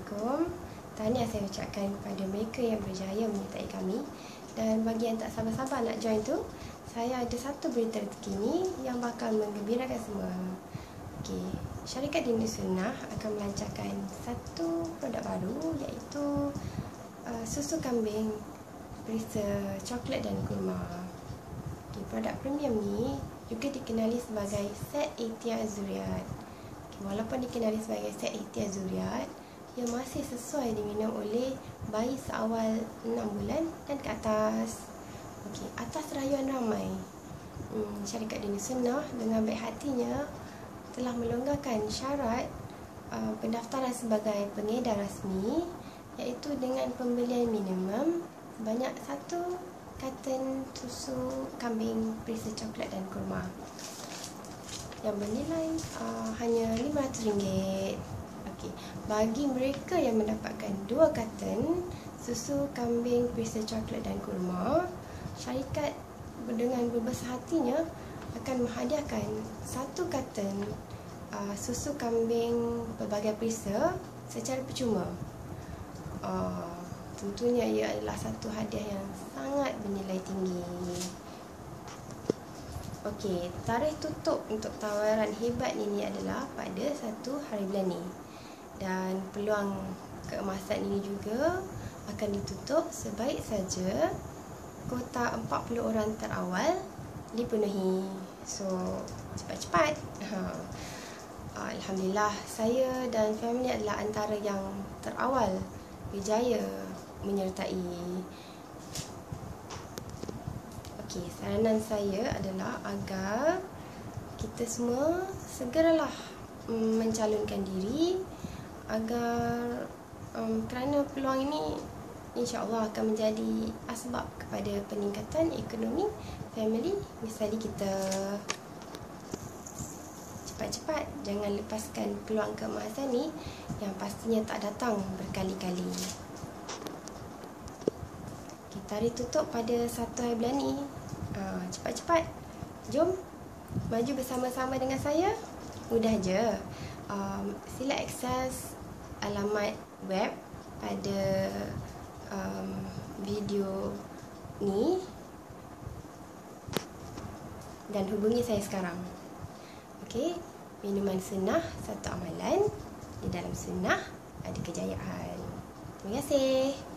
Assalamualaikum. Tahniah saya ucapkan kepada mereka yang berjaya menyertai kami. Dan bagi yang tak sabar-sabar nak join tu, saya ada satu berita terkini yang bakal menggembirakan semua. Okey, syarikat Dini Sunnah akan melancarkan satu produk baru, iaitu susu kambing perisa coklat dan kurma. Okey, produk premium ni juga dikenali sebagai set ikhtiar zuriat. Walaupun dikenali sebagai set ikhtiar zuriat, ia masih sesuai diminum oleh bayi seawal 6 bulan dan ke atas. Okey, atas rayuan ramai, syarikat Dini Sunnah dengan baik hatinya telah melonggarkan syarat pendaftaran sebagai pengedar rasmi, iaitu dengan pembelian minimum sebanyak 1 karton susu kambing perisa coklat dan kurma yang bernilai hanya RM500. Okey, bagi mereka yang mendapatkan 2 karton susu kambing perisa coklat dan kurma, syarikat dengan berbesar hatinya akan menghadiahkan 1 karton susu kambing pelbagai perisa secara percuma. Tentunya ia adalah satu hadiah yang sangat bernilai tinggi. Okey, tarikh tutup untuk tawaran hebat ini adalah pada 1 hari bulan ni. Dan peluang keemasan ini juga akan ditutup sebaik saja kota 40 orang terawal dipenuhi. So, cepat-cepat. Alhamdulillah, saya dan family adalah antara yang terawal berjaya menyertai. Okey, saranan saya adalah agar kita semua segeralah mencalonkan diri agar kerana peluang ini insya-Allah akan menjadi asbab kepada peningkatan ekonomi family. Misalnya kita cepat-cepat, jangan lepaskan peluang keemasan ni yang pastinya tak datang berkali-kali. Tarikh tutup pada 1 hari bulan ni. Cepat-cepat, jom maju bersama-sama dengan saya. Mudah je. Sila akses alamat web pada video ni dan hubungi saya sekarang. Okey, minuman sunnah satu amalan. Di dalam sunnah ada kejayaan. Terima kasih.